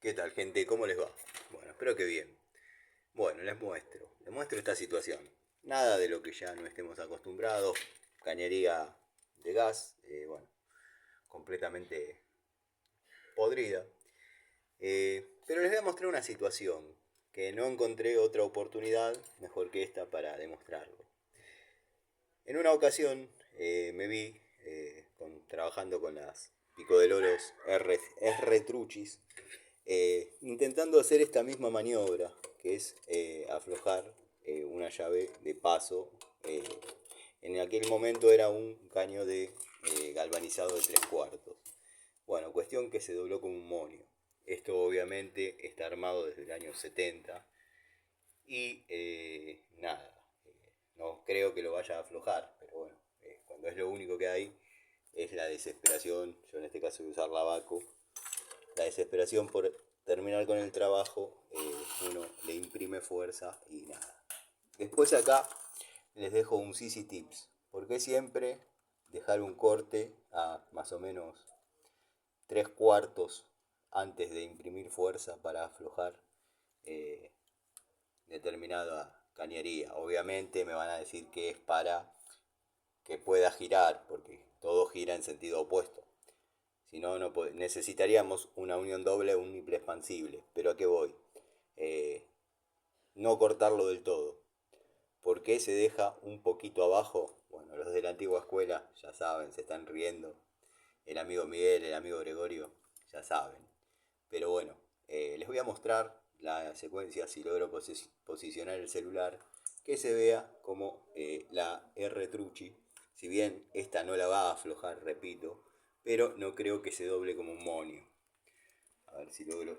¿Qué tal, gente? ¿Cómo les va? Bueno, espero que bien. Bueno, les muestro esta situación. Nada de lo que ya no estemos acostumbrados. Cañería de gas, bueno, completamente podrida. Pero les voy a mostrar una situación que no encontré otra oportunidad mejor que esta para demostrarlo. En una ocasión me vi trabajando con las Pico de Loros R Truchis, intentando hacer esta misma maniobra, que es aflojar una llave de paso. eh, en aquel momento era un caño de galvanizado de 3/4. Bueno, cuestión que se dobló como un monio. Esto obviamente está armado desde el año 70 y nada, no creo que lo vaya a aflojar, pero bueno, cuando es lo único que hay, es la desesperación. Yo en este caso voy a usar la Baco. La desesperación por terminar con el trabajo, uno le imprime fuerza y nada. Después acá les dejo un CC Tips. Porque siempre dejar un corte a más o menos 3/4 antes de imprimir fuerza para aflojar eh, determinada cañería? Obviamente me van a decir que es para que pueda girar, porque todo gira en sentido opuesto. Si no, necesitaríamos una unión doble o un niple expansible. Pero ¿a qué voy? Eh, no cortarlo del todo. ¿Por qué se deja un poquito abajo? Bueno, los de la antigua escuela ya saben, se están riendo. El amigo Miguel, el amigo Gregorio, ya saben. Pero bueno, les voy a mostrar la secuencia si logro posicionar el celular, que se vea como la R Truchi. Si bien esta no la va a aflojar, repito, pero no creo que se doble como un monio. A ver si logro.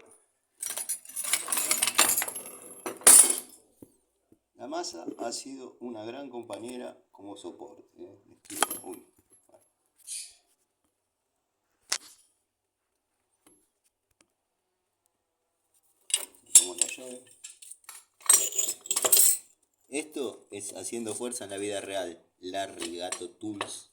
La masa ha sido una gran compañera como soporte. Uy. Como la llave. Esto es haciendo fuerza en la vida real. Larry Gato Tools.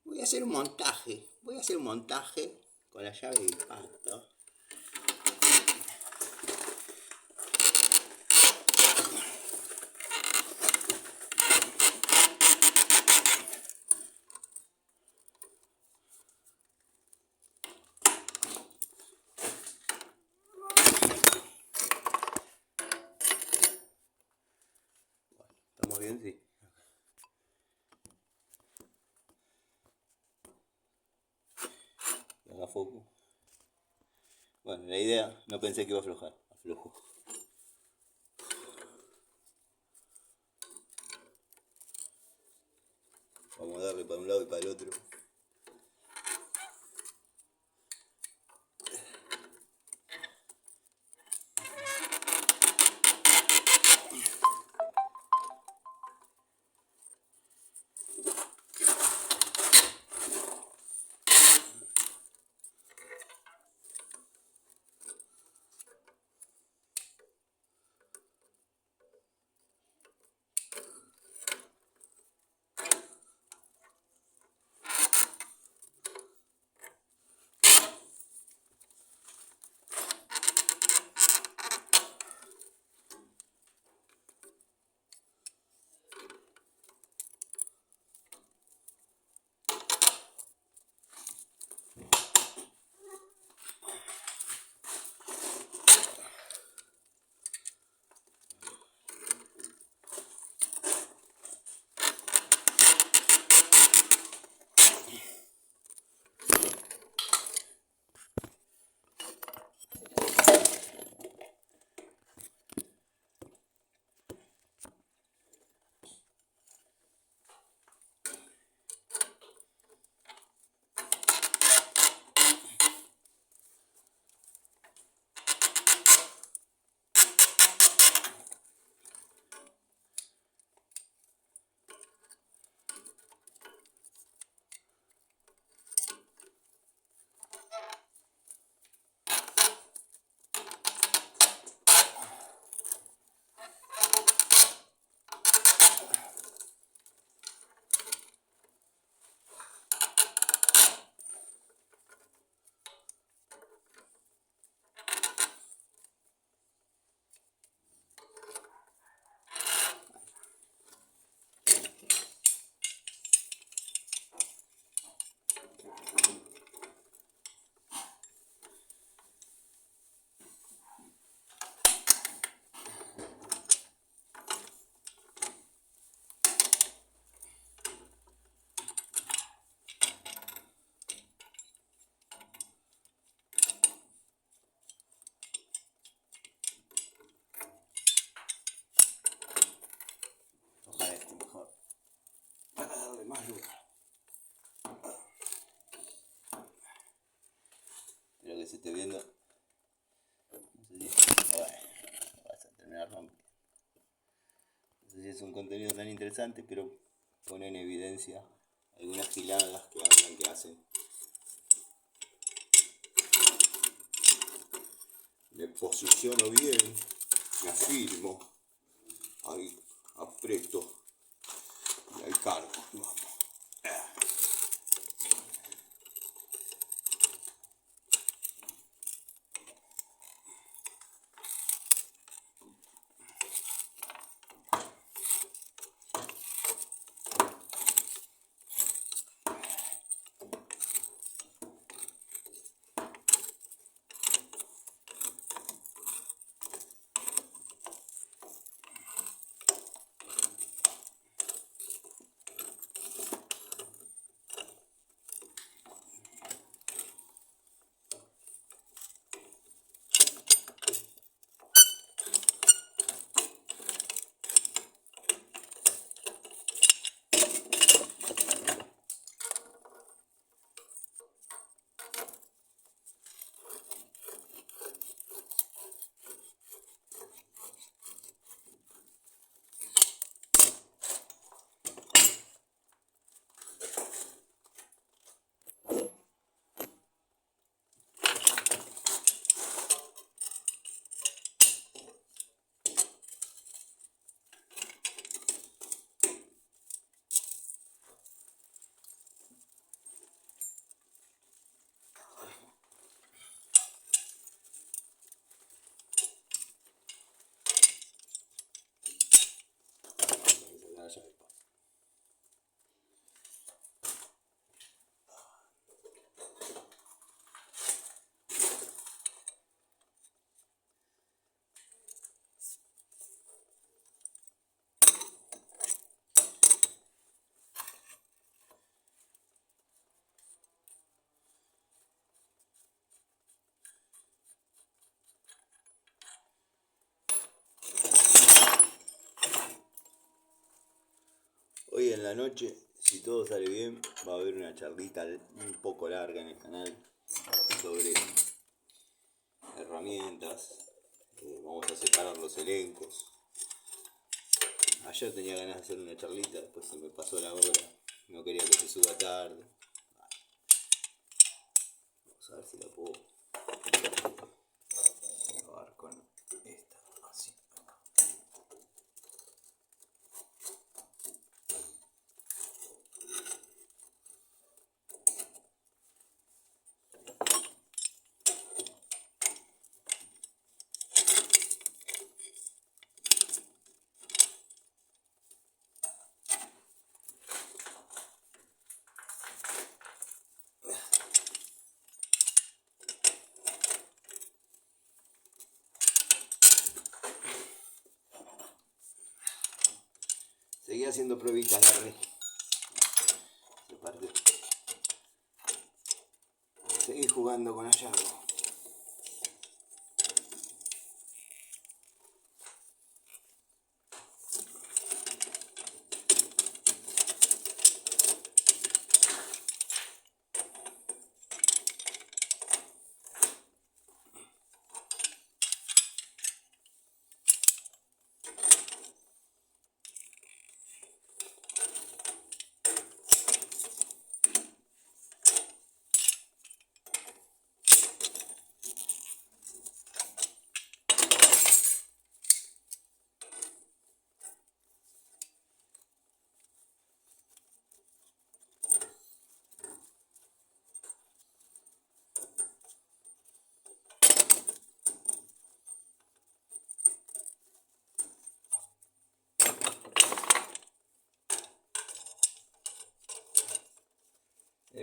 Voy a hacer un montaje con la llave de impacto. ¿Estamos bien? Sí. Haga foco. Bueno, la idea, no pensé que iba a aflojar. Aflojo. Vamos a darle para un lado y para el otro. más lugar. Espero que se esté viendo. No sé si... Bueno, vas a terminar rompiendo. No sé si es un contenido tan interesante, pero pone en evidencia algunas giladas que hablan que hacen. Me posiciono bien, me afirmo, ahí aprieto y ahí cargo. Vamos. Hoy en la noche, si todo sale bien, va a haber una charlita un poco larga en el canal sobre herramientas. Vamos a separar los elencos. Ayer tenía ganas de hacer una charlita, después se me pasó la hora. No quería que se suba tarde. Vamos a ver si la puedo grabar con esta, así. Seguí haciendo pruebitas, Larry. Seguí jugando con hallazgo.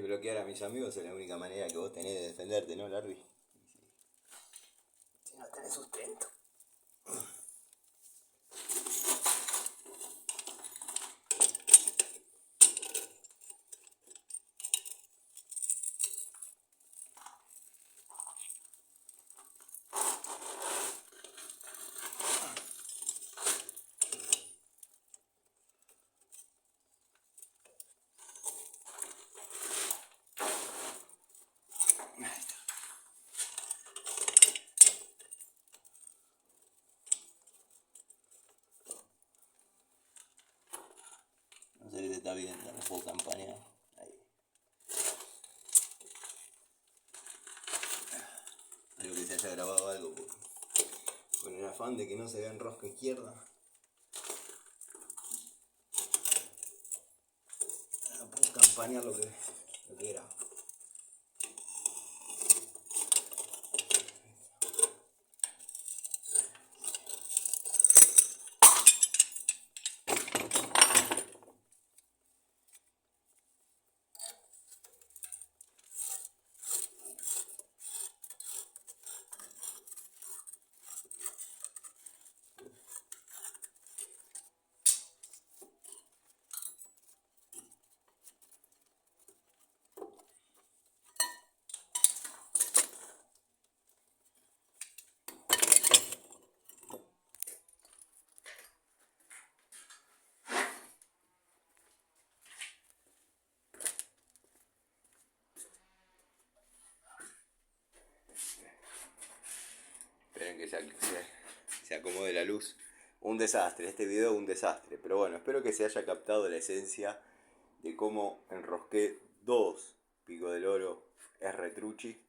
Bloquear a mis amigos es la única manera que vos tenés de defenderte, ¿no, Larry? Si no tenés sustento. corriendo, no puedo campanear. Ahí. Espero que se haya grabado algo con el afán de que no se vea en rosca izquierda. No puedo campanear lo que era. Esperen que se acomode la luz. Un desastre, este video es un desastre. Pero bueno, espero que se haya captado la esencia de cómo enrosqué 2 Pico del Oro R-Truchi.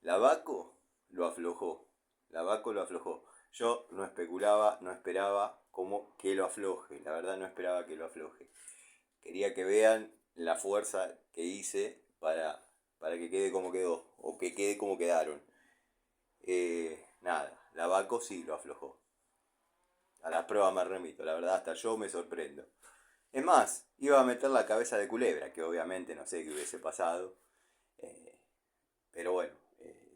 La Baco lo aflojó. Yo no especulaba, no esperaba como que lo afloje. La verdad no esperaba que lo afloje. Quería que vean la fuerza que hice para que quede como quedó. O que quede como quedaron. Nada, la Baco sí lo aflojó. A las pruebas me remito, la verdad hasta yo me sorprendo. Es más, iba a meter la cabeza de culebra, que obviamente no sé qué hubiese pasado. Pero bueno,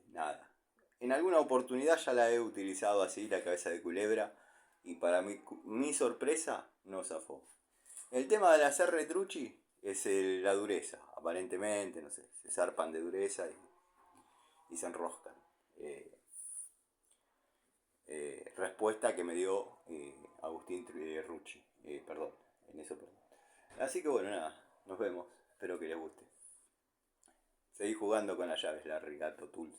nada. En alguna oportunidad ya la he utilizado así, la cabeza de culebra. Y para mi sorpresa, no zafó. El tema de la R-Truchi es la dureza. Aparentemente, no sé, se zarpan de dureza y se enroscan. Respuesta que me dio Agustín Rucci. Perdón, en eso perdón. Así que bueno, nada, nos vemos. Espero que les guste. Seguí jugando con las llaves, la Rigato Tools.